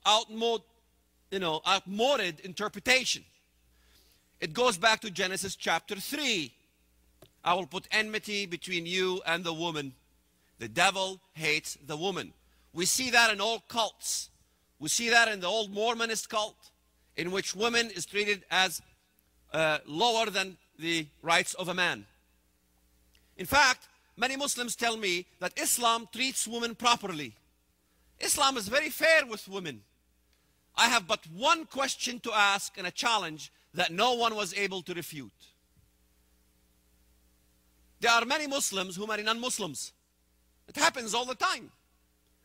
outmoded interpretation. It goes back to Genesis chapter 3. I will put enmity between you and the woman. The devil hates the woman. We see that in all cults. We see that in the old Mormonist cult, in which women is treated as lower than the rights of a man. In fact, many Muslims tell me that Islam treats women properly. Islam is very fair with women. I have but one question to ask and a challenge that no one was able to refute. There are many Muslims who marry non-Muslims. It happens all the time.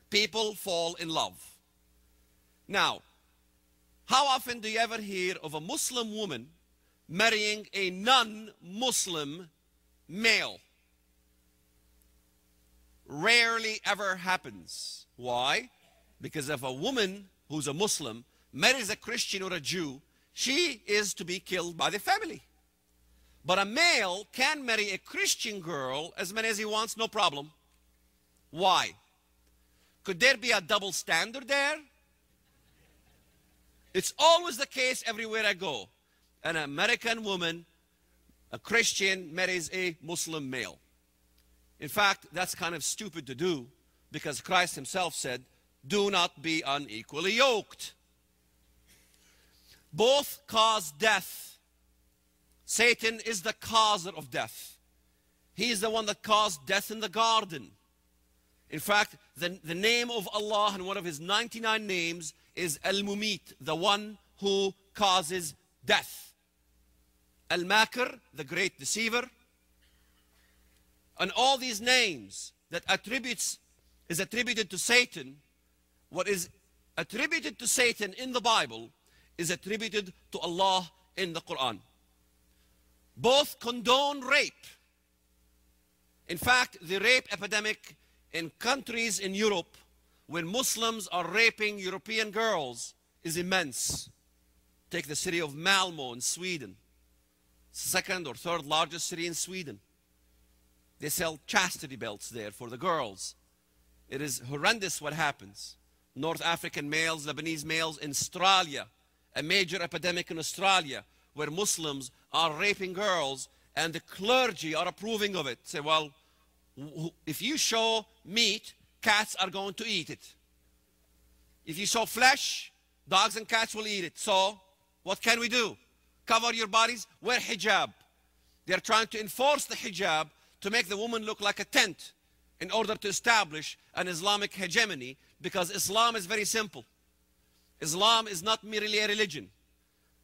People fall in love. Now, how often do you ever hear of a Muslim woman marrying a non-Muslim male? Rarely ever happens. Why? Because if a woman who's a Muslim marries a Christian or a Jew, she is to be killed by the family. But a male can marry a Christian girl as many as he wants, no problem. Why? Could there be a double standard there? It's always the case everywhere I go. An American woman, a Christian, marries a Muslim male. In fact, that's kind of stupid to do, because Christ himself said, do not be unequally yoked. Both cause death. Satan is the causer of death. He is the one that caused death in the garden. In fact, the name of Allah and one of his 99 names is Al-Mumit, the one who causes death. Al-Makir, the great deceiver. And all these names that is attributed to Satan, what is attributed to Satan in the Bible is attributed to Allah in the Quran. Both condone rape. In fact, the rape epidemic in countries in Europe, when Muslims are raping European girls, is immense. Take the city of Malmö in Sweden, second or third largest city in Sweden. They sell chastity belts there for the girls. It is horrendous what happens. North African males, Lebanese males in Australia, a major epidemic in Australia, where Muslims are raping girls and the clergy are approving of it. Say, well, if you show meat, cats are going to eat it. If you show flesh, dogs and cats will eat it. So, what can we do? Cover your bodies, wear hijab. They're trying to enforce the hijab to make the woman look like a tent in order to establish an Islamic hegemony, because Islam is very simple. Islam is not merely a religion.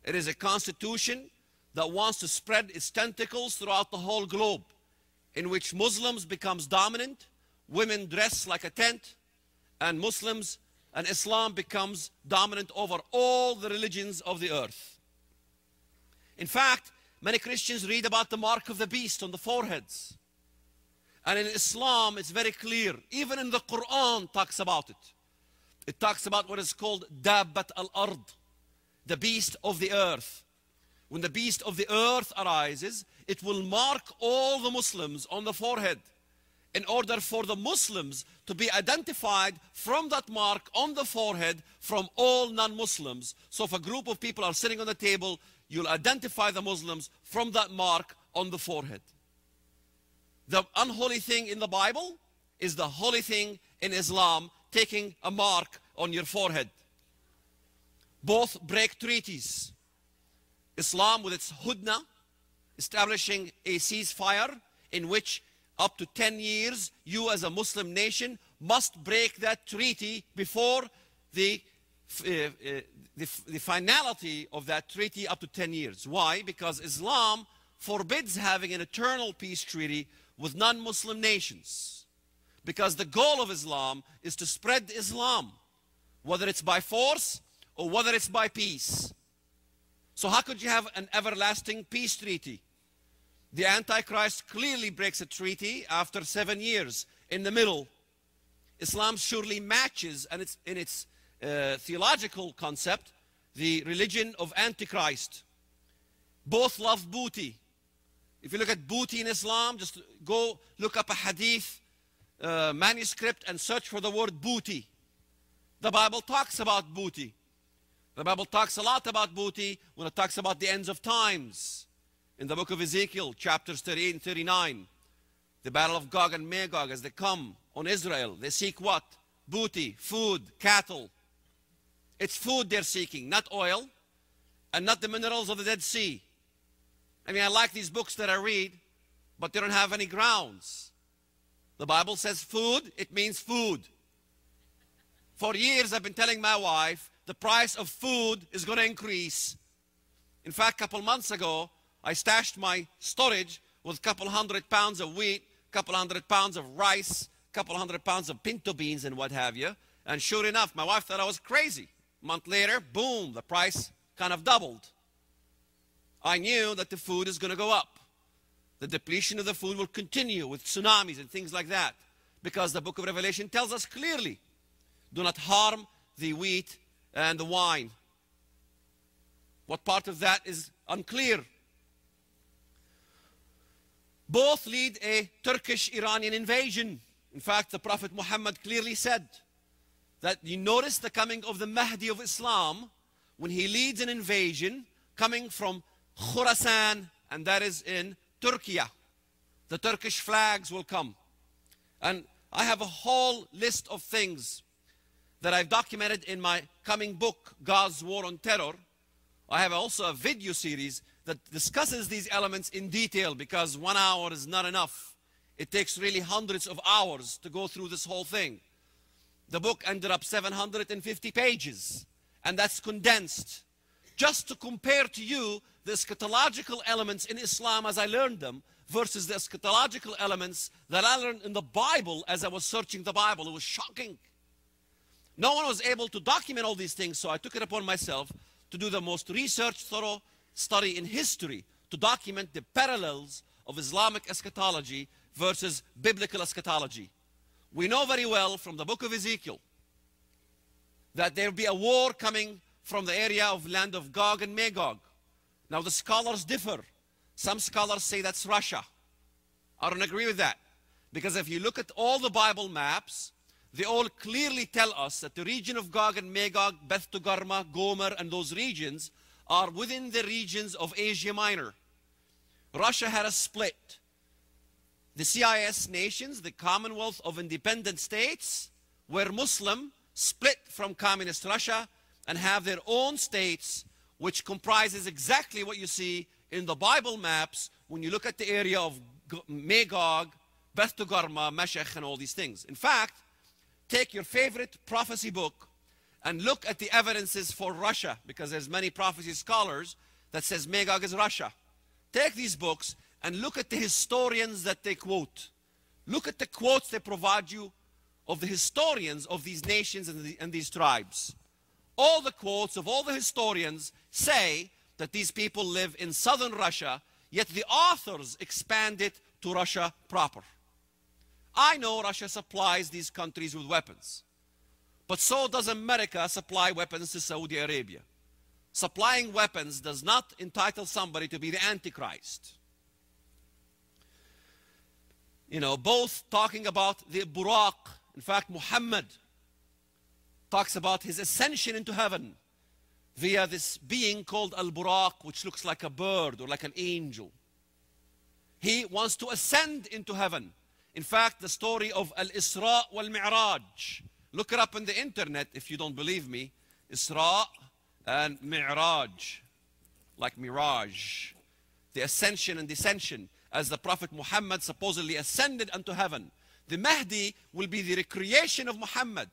It is a constitution that wants to spread its tentacles throughout the whole globe, in which Muslims becomes dominant, women dress like a tent, and Muslims and Islam becomes dominant over all the religions of the earth. In fact, many Christians read about the mark of the beast on the foreheads. And in Islam, it's very clear. Even in the Quran talks about it. It talks about what is called Dabbat al-Ard, the beast of the earth. When the beast of the earth arises, it will mark all the Muslims on the forehead in order for the Muslims to be identified from that mark on the forehead from all non-Muslims. So if a group of people are sitting on the table, you'll identify the Muslims from that mark on the forehead. The unholy thing in the Bible is the holy thing in Islam, taking a mark on your forehead. Both break treaties. Islam with its hudna, establishing a ceasefire in which up to 10 years, you as a Muslim nation must break that treaty before the finality of that treaty up to 10 years. Why? Because Islam forbids having an eternal peace treaty with non-Muslim nations. Because the goal of Islam is to spread Islam, whether it's by force or whether it's by peace. So how could you have an everlasting peace treaty? The Antichrist clearly breaks a treaty after 7 years. In the middle, Islam surely matches, and it's in its theological concept, the religion of Antichrist. Both love booty. If you look at booty in Islam, just go look up a hadith manuscript and search for the word booty. The Bible talks about booty. The Bible talks a lot about booty when it talks about the ends of times. In the book of Ezekiel, chapters 38 and 39, the battle of Gog and Magog, as they come on Israel, they seek what? Booty, food, cattle. It's food they're seeking, not oil, and not the minerals of the Dead Sea. I mean, I like these books that I read, but they don't have any grounds. The Bible says food, it means food. For years, I've been telling my wife, the price of food is going to increase. In fact, a couple months ago, I stashed my storage with a couple 100 pounds of wheat, a couple 100 pounds of rice, a couple 100 pounds of pinto beans and what have you. And sure enough, my wife thought I was crazy. A month later, boom, the price kind of doubled. I knew that the food is going to go up. The depletion of the food will continue with tsunamis and things like that, because the book of Revelation tells us clearly, do not harm the wheat and the wine. What part of that is unclear? Both lead a Turkish-Iranian invasion. In fact, the Prophet Muhammad clearly said that you notice the coming of the Mahdi of Islam when he leads an invasion coming from Khurasan, and that is in Turkey. The Turkish flags will come. And I have a whole list of things that I've documented in my coming book, God's War on Terror. I have also a video series that discusses these elements in detail, because 1 hour is not enough. It takes really hundreds of hours to go through this whole thing. The book ended up 750 pages, and that's condensed. Just to compare to you the eschatological elements in Islam as I learned them versus the eschatological elements that I learned in the Bible as I was searching the Bible. It was shocking. No one was able to document all these things, so I took it upon myself to do the most researched, thorough study in history to document the parallels of Islamic eschatology versus biblical eschatology. We know very well from the book of Ezekiel that there will be a war coming from the area of land of Gog and Magog. Now the scholars differ. Some scholars say that's Russia. I don't agree with that, because if you look at all the Bible maps, they all clearly tell us that the region of Gog and Magog, Beth Togarmah, Gomer, and those regions are within the regions of Asia Minor. Russia had a split. The CIS nations, the Commonwealth of Independent States, were Muslim, split from Communist Russia, and have their own states, which comprises exactly what you see in the Bible maps when you look at the area of Magog, Beth Togarmah, Meshech, and all these things. In fact, take your favorite prophecy book and look at the evidences for Russia, because there's many prophecy scholars that says Magog is Russia. Take these books and look at the historians that they quote. Look at the quotes they provide you of the historians of these nations and these tribes. All the quotes of all the historians say that these people live in southern Russia, yet the authors expand it to Russia proper. I know Russia supplies these countries with weapons, but so does America supply weapons to Saudi Arabia. Supplying weapons does not entitle somebody to be the Antichrist. You know, both talking about the Buraq. In fact, Muhammad talks about his ascension into heaven via this being called Al-Buraq, which looks like a bird or like an angel. He wants to ascend into heaven. In fact, the story of Al-Isra wal-Mi'raj. Look it up on the internet if you don't believe me. Isra and Mi'raj, like mirage. The ascension and descension, as the Prophet Muhammad supposedly ascended unto heaven. The Mahdi will be the recreation of Muhammad.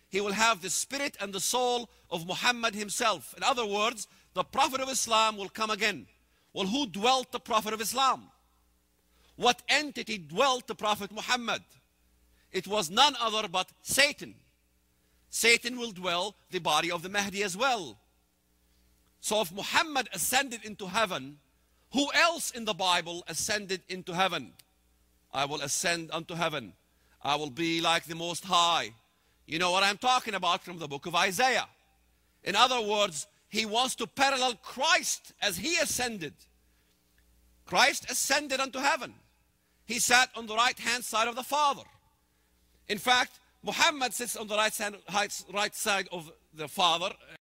He will have the spirit and the soul of Muhammad himself. In other words, the Prophet of Islam will come again. Well, who dwelt the Prophet of Islam? What entity dwelt the Prophet Muhammad? It was none other but Satan. Satan will dwell the body of the Mahdi as well. So if Muhammad ascended into heaven, who else in the Bible ascended into heaven? I will ascend unto heaven. I will be like the Most High. You know what I'm talking about from the book of Isaiah. In other words, he wants to parallel Christ as he ascended. Christ ascended unto heaven. He sat on the right-hand side of the Father. In fact, Muhammad sits on the right side of the Father.